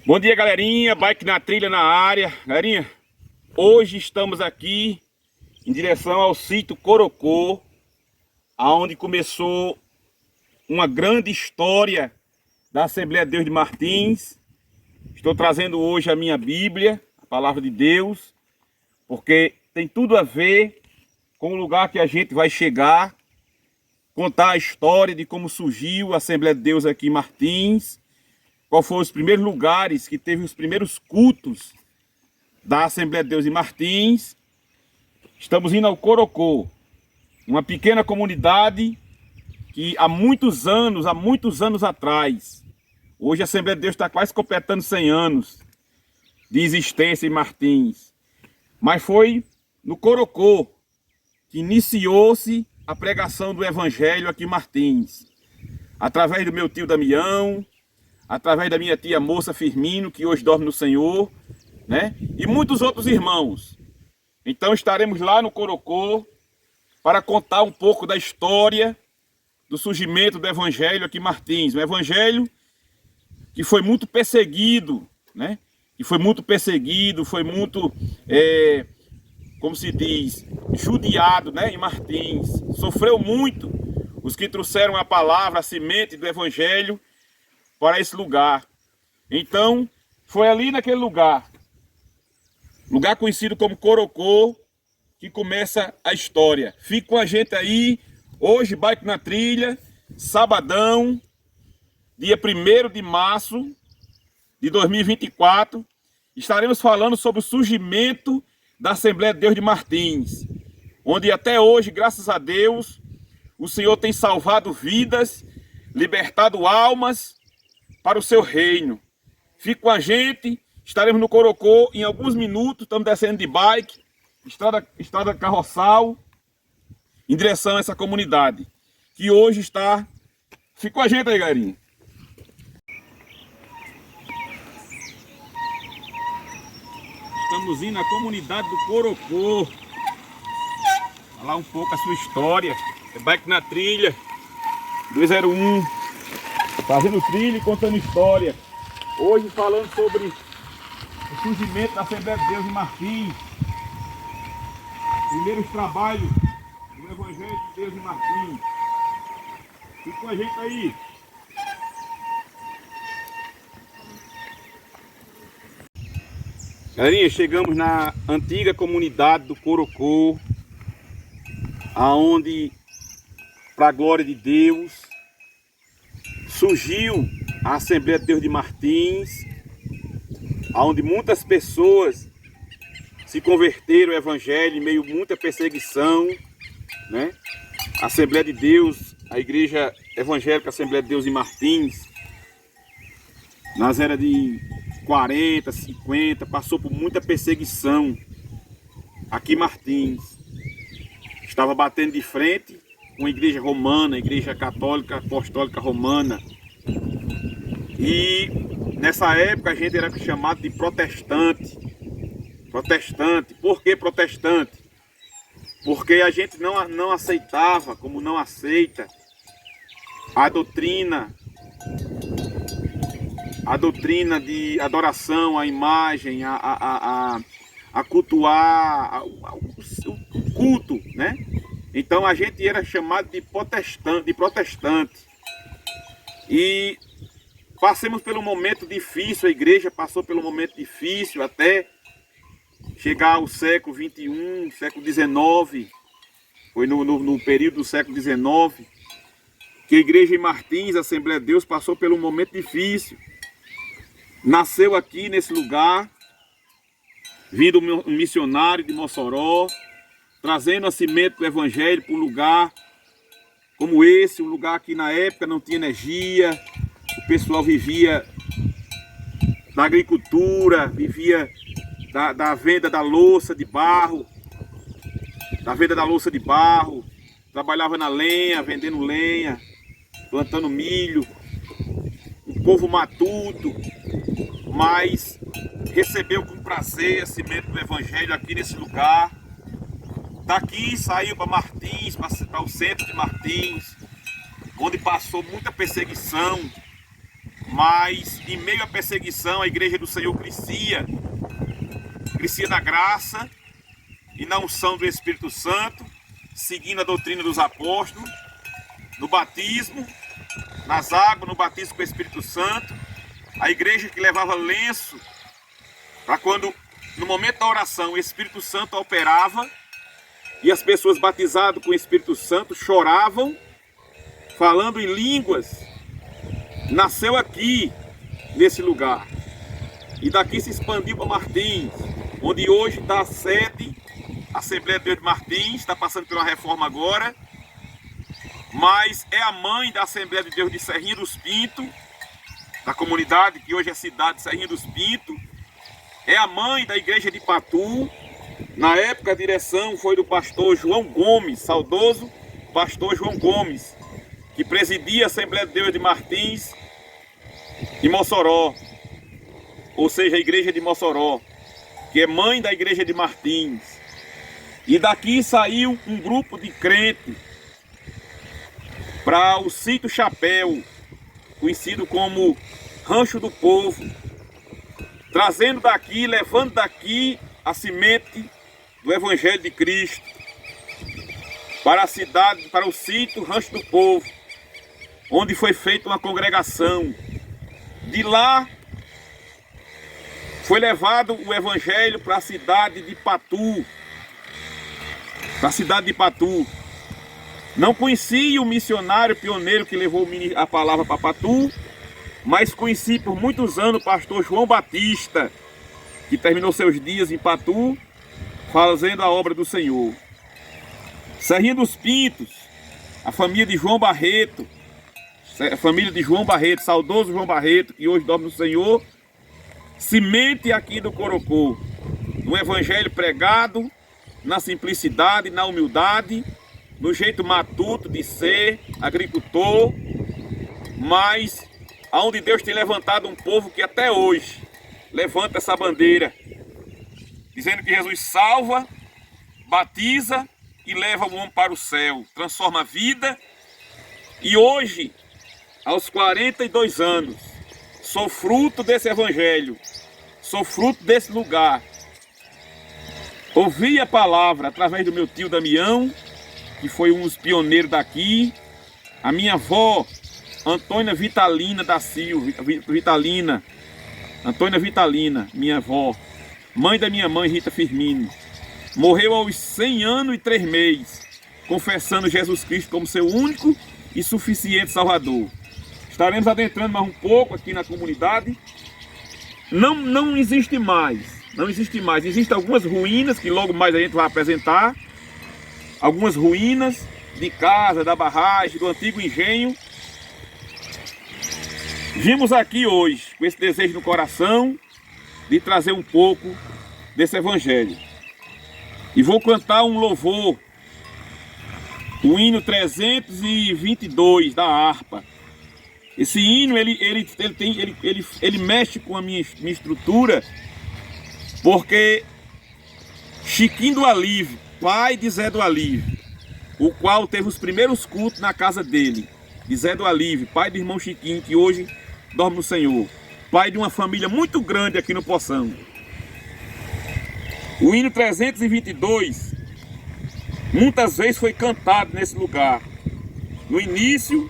Bom dia, galerinha, bike na trilha na área. Galerinha, hoje estamos aqui em direção ao sítio Corocô, aonde começou uma grande história da Assembleia de Deus de Martins. Estou trazendo hoje a minha Bíblia, a Palavra de Deus, porque tem tudo a ver com o lugar que a gente vai chegar, contar a história de como surgiu a Assembleia de Deus aqui em Martins, qual foram os primeiros lugares que teve os primeiros cultos da Assembleia de Deus em Martins. Estamos indo ao Corocô, uma pequena comunidade que há muitos anos atrás, hoje a Assembleia de Deus está quase completando 100 anos de existência em Martins, mas foi no Corocô que iniciou-se a pregação do Evangelho aqui em Martins, através do meu tio Damião, através da minha tia Moça Firmino, que hoje dorme no Senhor, né? E muitos outros irmãos. Então estaremos lá no Corocô para contar um pouco da história do surgimento do Evangelho aqui em Martins. Um Evangelho que foi muito perseguido, né? Que foi muito perseguido, foi muito, como se diz, judiado, né? Em Martins. Sofreu muito os que trouxeram a palavra, a semente do Evangelho para esse lugar. Então, foi ali naquele lugar conhecido como Corocô, que começa a história. Fique com a gente aí, hoje, bike na trilha, sabadão, dia 1º de março de 2024, estaremos falando sobre o surgimento da Assembleia de Deus de Martins, onde até hoje, graças a Deus, o Senhor tem salvado vidas, libertado almas para o seu reino. Fique com a gente, estaremos no Corocô em alguns minutos, estamos descendo de bike, estrada carroçal, em direção a essa comunidade, que hoje está... Fique com a gente aí, galerinha. Estamos indo na comunidade do Corocô, falar um pouco a sua história. É bike na trilha, 201. Fazendo trilha e contando história. Hoje falando sobre o surgimento da Assembleia de Deus em Martins. Primeiros trabalhos do Evangelho de Deus em Martins. Fique com a gente aí. Galerinha, chegamos na antiga comunidade do Corocô, aonde, para a glória de Deus, surgiu a Assembleia de Deus de Martins, onde muitas pessoas se converteram ao Evangelho em meio a muita perseguição, né? A Assembleia de Deus, a Igreja Evangélica Assembleia de Deus em Martins, nas eras de 40, 50, passou por muita perseguição aqui em Martins. Estava batendo de frente com a igreja romana, a igreja católica apostólica romana. E nessa época a gente era chamado de protestante. Protestante. Por que protestante? Porque a gente não aceitava, como não aceita, a doutrina de adoração à imagem, a cultuar o culto, né? Então a gente era chamado de protestante. E passamos pelo momento difícil, a igreja passou pelo momento difícil até chegar ao século XXI, século XIX. Foi no período do século XIX que a igreja em Martins, a Assembleia de Deus, passou pelo momento difícil. Nasceu aqui nesse lugar, vindo um missionário de Mossoró, trazendo a semente do Evangelho para um lugar como esse, um lugar que na época não tinha energia, o pessoal vivia da agricultura, vivia da venda da louça de barro, trabalhava na lenha, vendendo lenha, plantando milho, um povo matuto, mas recebeu com prazer a semente do Evangelho aqui nesse lugar. Daqui saiu para Martins, para o centro de Martins, onde passou muita perseguição, mas em meio à perseguição a igreja do Senhor crescia na graça e na unção do Espírito Santo, seguindo a doutrina dos apóstolos, no batismo, nas águas, no batismo com o Espírito Santo. A igreja que levava lenço para quando, no momento da oração, o Espírito Santo operava e as pessoas batizadas com o Espírito Santo choravam, falando em línguas. Nasceu aqui, nesse lugar. E daqui se expandiu para Martins, onde hoje está a sede, a Assembleia de Deus de Martins, está passando por uma reforma agora, mas é a mãe da Assembleia de Deus de Serrinha dos Pintos, da comunidade que hoje é cidade de Serrinha dos Pintos, é a mãe da igreja de Patu. Na época a direção foi do pastor João Gomes, saudoso pastor João Gomes, que presidia a Assembleia de Deus de Martins e Mossoró, ou seja, a igreja de Mossoró, que é mãe da igreja de Martins. E daqui saiu um grupo de crentes para o Sítio Chapéu, conhecido como Rancho do Povo, trazendo daqui, levando daqui a semente do Evangelho de Cristo para a cidade, para o sítio Rancho do Povo, onde foi feita uma congregação. De lá foi levado o Evangelho para a cidade de Patu, Não conheci o missionário pioneiro que levou a palavra para Patu, mas conheci por muitos anos o pastor João Batista, que terminou seus dias em Patu, fazendo a obra do Senhor. Serrinha dos Pintos, a família de João Barreto, saudoso João Barreto, que hoje dorme no Senhor, semente aqui do Corocô, no evangelho pregado, na simplicidade, na humildade, no jeito matuto de ser, agricultor, mas aonde Deus tem levantado um povo que até hoje levanta essa bandeira, dizendo que Jesus salva, batiza e leva o homem para o céu, transforma a vida. E hoje, aos 42 anos, sou fruto desse evangelho, sou fruto desse lugar. Ouvi a palavra através do meu tio Damião, que foi um dos pioneiros daqui, a minha avó, Antônia Vitalina da Silva, Antônia Vitalina, minha avó, mãe da minha mãe Rita Firmino, morreu aos 100 anos e 3 meses, confessando Jesus Cristo como seu único e suficiente Salvador. Estaremos adentrando mais um pouco aqui na comunidade. Não existe mais. Existem algumas ruínas que logo mais a gente vai apresentar. Algumas ruínas de casa, da barragem, do antigo engenho. Vimos aqui hoje, com esse desejo no coração, de trazer um pouco desse evangelho. E vou cantar um louvor, o hino 322 da harpa. Esse hino, ele mexe com a minha estrutura, porque Chiquinho do Alívio, pai de Zé do Alívio, o qual teve os primeiros cultos na casa dele, de Zé do Alívio, pai do irmão Chiquinho, que hoje dorme no Senhor, pai de uma família muito grande aqui no Poção. O hino 322, muitas vezes foi cantado nesse lugar, no início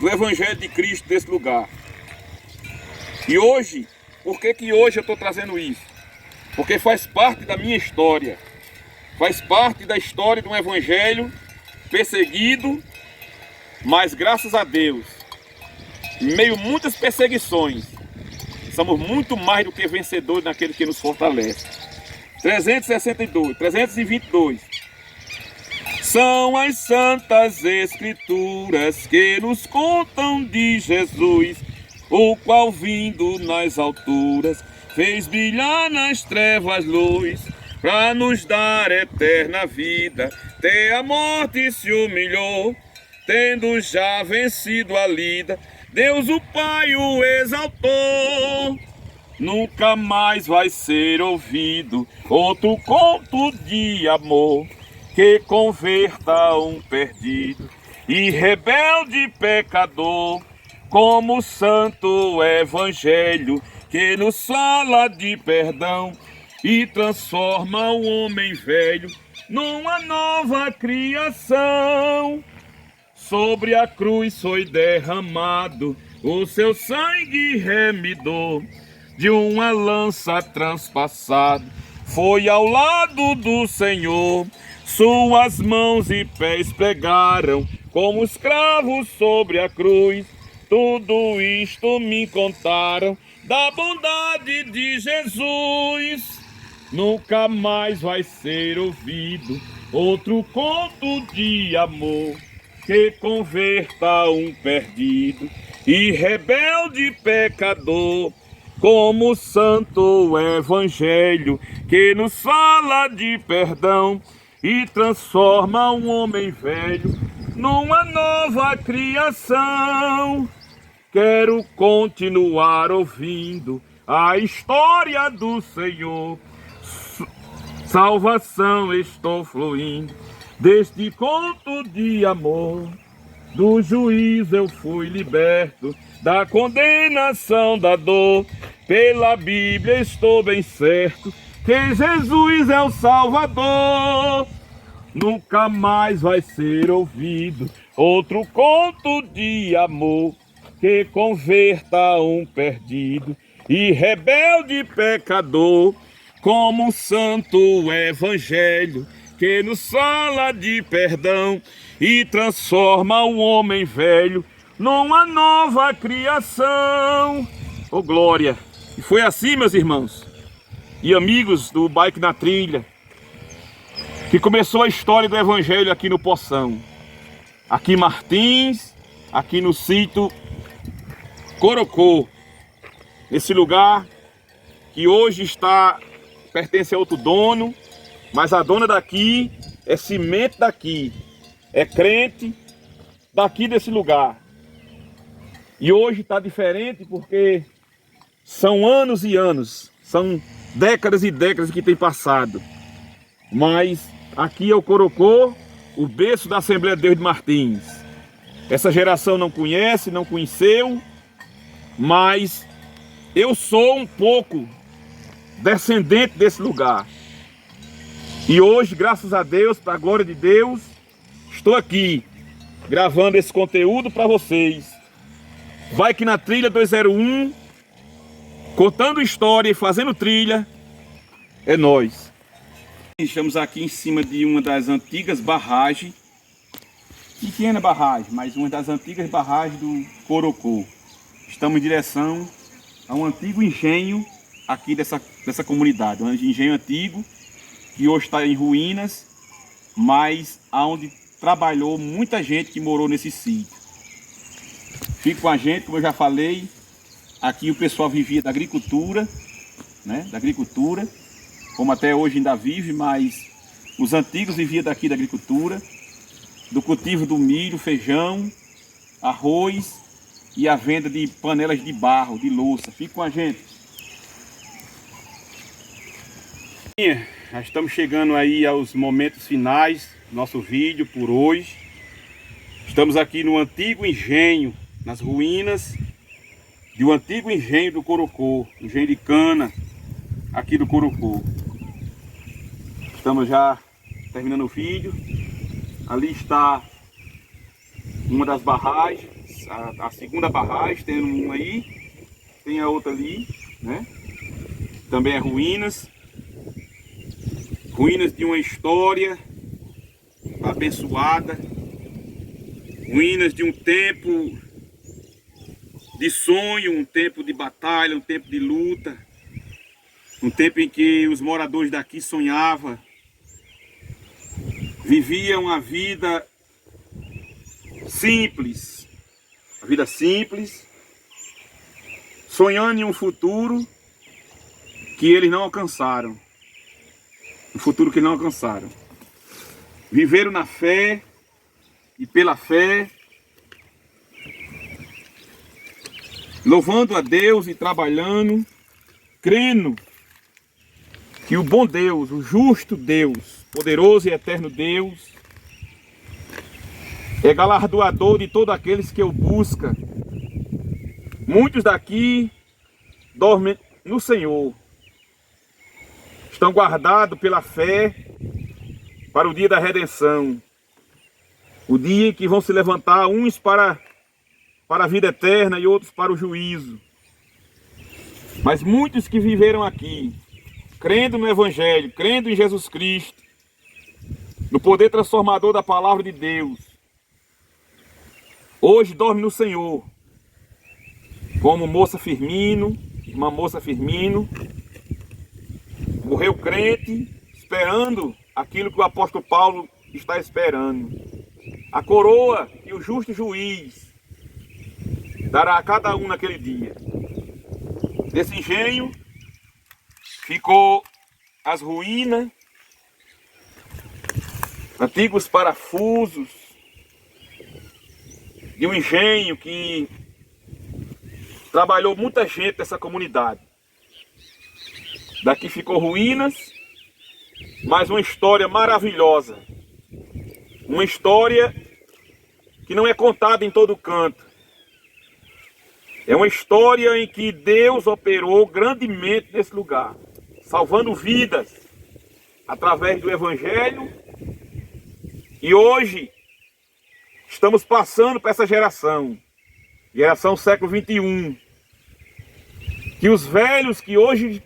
do Evangelho de Cristo desse lugar. E hoje, por que hoje eu estou trazendo isso? Porque faz parte da minha história, faz parte da história de um Evangelho perseguido, mas graças a Deus, em meio a muitas perseguições, somos muito mais do que vencedores naquele que nos fortalece. 322. São as santas escrituras que nos contam de Jesus, o qual vindo nas alturas fez brilhar nas trevas luz, para nos dar eterna vida. Até a morte se humilhou, tendo já vencido a lida, Deus o Pai o exaltou. Nunca mais vai ser ouvido outro conto de amor que converta um perdido e rebelde pecador. como o santo evangelho que nos fala de perdão e transforma o homem velho numa nova criação. Sobre a cruz foi derramado o seu sangue remidor, de uma lança transpassado foi ao lado do Senhor. Suas mãos e pés pregaram como escravos sobre a cruz. Tudo isto me contaram da bondade de Jesus. Nunca mais vai ser ouvido outro conto de amor que converta um perdido e rebelde pecador, como o santo evangelho que nos fala de perdão e transforma um homem velho numa nova criação. Quero continuar ouvindo a história do Senhor. Salvação estou fluindo deste conto de amor. Do juízo eu fui liberto, da condenação da dor. Pela Bíblia estou bem certo que Jesus é o Salvador. Nunca mais vai ser ouvido outro conto de amor que converta um perdido e rebelde pecador, como o santo evangelho que nos fala de perdão e transforma o homem velho numa nova criação. Oh glória! E foi assim, meus irmãos e amigos do Bike na Trilha, que começou a história do evangelho aqui no Poção, aqui em Martins, aqui no sítio Corocô, esse lugar que hoje pertence a outro dono, mas a dona daqui é cimento daqui, é crente daqui desse lugar. E hoje está diferente porque são anos e anos, são décadas e décadas que tem passado. Mas aqui é o Corocô, o berço da Assembleia de Deus de Martins. Essa geração não conhece, não conheceu, mas eu sou um pouco descendente desse lugar. E hoje, graças a Deus, para a glória de Deus, estou aqui gravando esse conteúdo para vocês. Bike na Trilha 201, contando história e fazendo trilha, é nós. Estamos aqui em cima de uma das antigas barragens, pequena barragem, mas uma das antigas barragens do Corocô. Estamos em direção a um antigo engenho aqui dessa comunidade, um engenho antigo que hoje está em ruínas, mas onde trabalhou muita gente que morou nesse sítio. Fique com a gente, como eu já falei, aqui o pessoal vivia da agricultura, né? Da agricultura, como até hoje ainda vive, mas os antigos viviam daqui da agricultura, do cultivo do milho, feijão, arroz e a venda de panelas de barro, de louça. Fique com a gente. Já estamos chegando aí aos momentos finais do nosso vídeo por hoje. Estamos aqui no antigo engenho, nas ruínas de um antigo engenho do Corocô, engenho de cana aqui do Corocô. Estamos já terminando o vídeo. Ali está uma das barragens, a segunda barragem, tem uma aí, tem a outra ali, né? Também é ruínas. Ruínas de uma história abençoada, ruínas de um tempo de sonho, um tempo de batalha, um tempo de luta, um tempo em que os moradores daqui sonhavam, viviam a vida simples, sonhando em um futuro que eles não alcançaram. Um futuro que não alcançaram. Viveram na fé e pela fé, louvando a Deus e trabalhando, crendo que o bom Deus, o justo Deus, poderoso e eterno Deus, é galardoador de todos aqueles que o buscam Muitos daqui dormem no Senhor. Estão guardados pela fé para o dia da redenção. O dia em que vão se levantar uns para a vida eterna e outros para o juízo. Mas muitos que viveram aqui, crendo no Evangelho, crendo em Jesus Cristo, no poder transformador da palavra de Deus, hoje dorme no Senhor, como moça Firmino, irmã moça Firmino, morreu crente, esperando aquilo que o apóstolo Paulo está esperando. A coroa que o justo juiz dará a cada um naquele dia. Desse engenho ficou as ruínas, antigos parafusos de um engenho que trabalhou muita gente nessa comunidade. Daqui ficou ruínas, mas uma história maravilhosa. Uma história que não é contada em todo canto. É uma história em que Deus operou grandemente nesse lugar, salvando vidas através do Evangelho. E hoje estamos passando para essa geração século XXI, que os velhos que hoje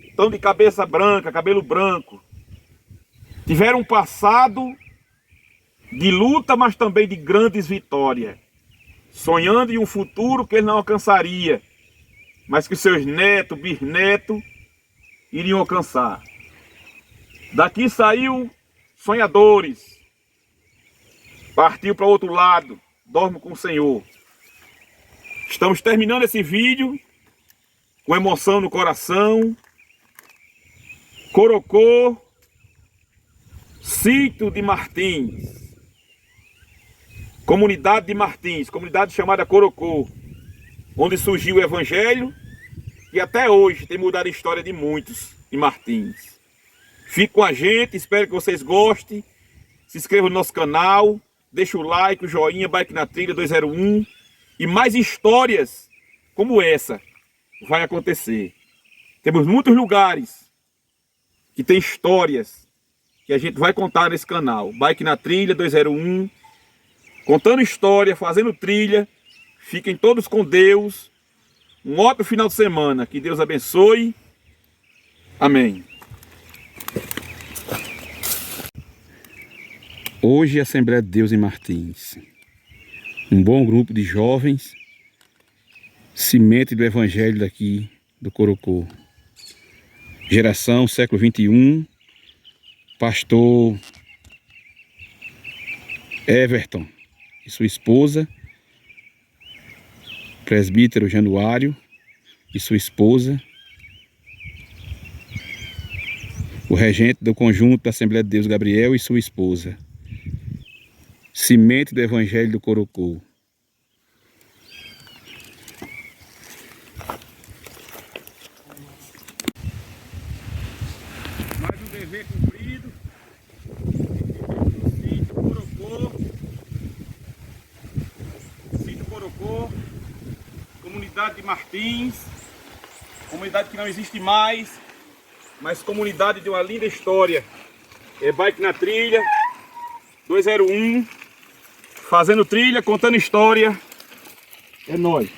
estão de cabeça branca, cabelo branco, tiveram um passado de luta, mas também de grandes vitórias, sonhando em um futuro que ele não alcançaria, mas que seus netos, bisnetos iriam alcançar. Daqui saiu sonhadores, partiu para outro lado, dorme com o Senhor. Estamos terminando esse vídeo com emoção no coração. Corocô, sítio de Martins, comunidade de Martins, comunidade chamada Corocô, onde surgiu o Evangelho e até hoje tem mudado a história de muitos em Martins. Fique com a gente, espero que vocês gostem. Se inscreva no nosso canal, deixa o like, o joinha, Bike na Trilha 201 e mais histórias como essa vai acontecer. Temos muitos lugares que tem histórias que a gente vai contar nesse canal. Bike na Trilha 201, contando história, fazendo trilha. Fiquem todos com Deus. Um ótimo final de semana. Que Deus abençoe. Amém. Hoje é a Assembleia de Deus em Martins. Um bom grupo de jovens, semente do Evangelho daqui do Corocô. Geração século XXI, pastor Everton e sua esposa, presbítero Januário e sua esposa, o regente do conjunto da Assembleia de Deus Gabriel e sua esposa, semente do Evangelho do Corocô. Mais um dever cumprido. Sítio Corocô. Sítio Corocô. Comunidade de Martins. Comunidade que não existe mais, mas comunidade de uma linda história. É Bike na Trilha 201. Fazendo trilha, contando história. É nóis.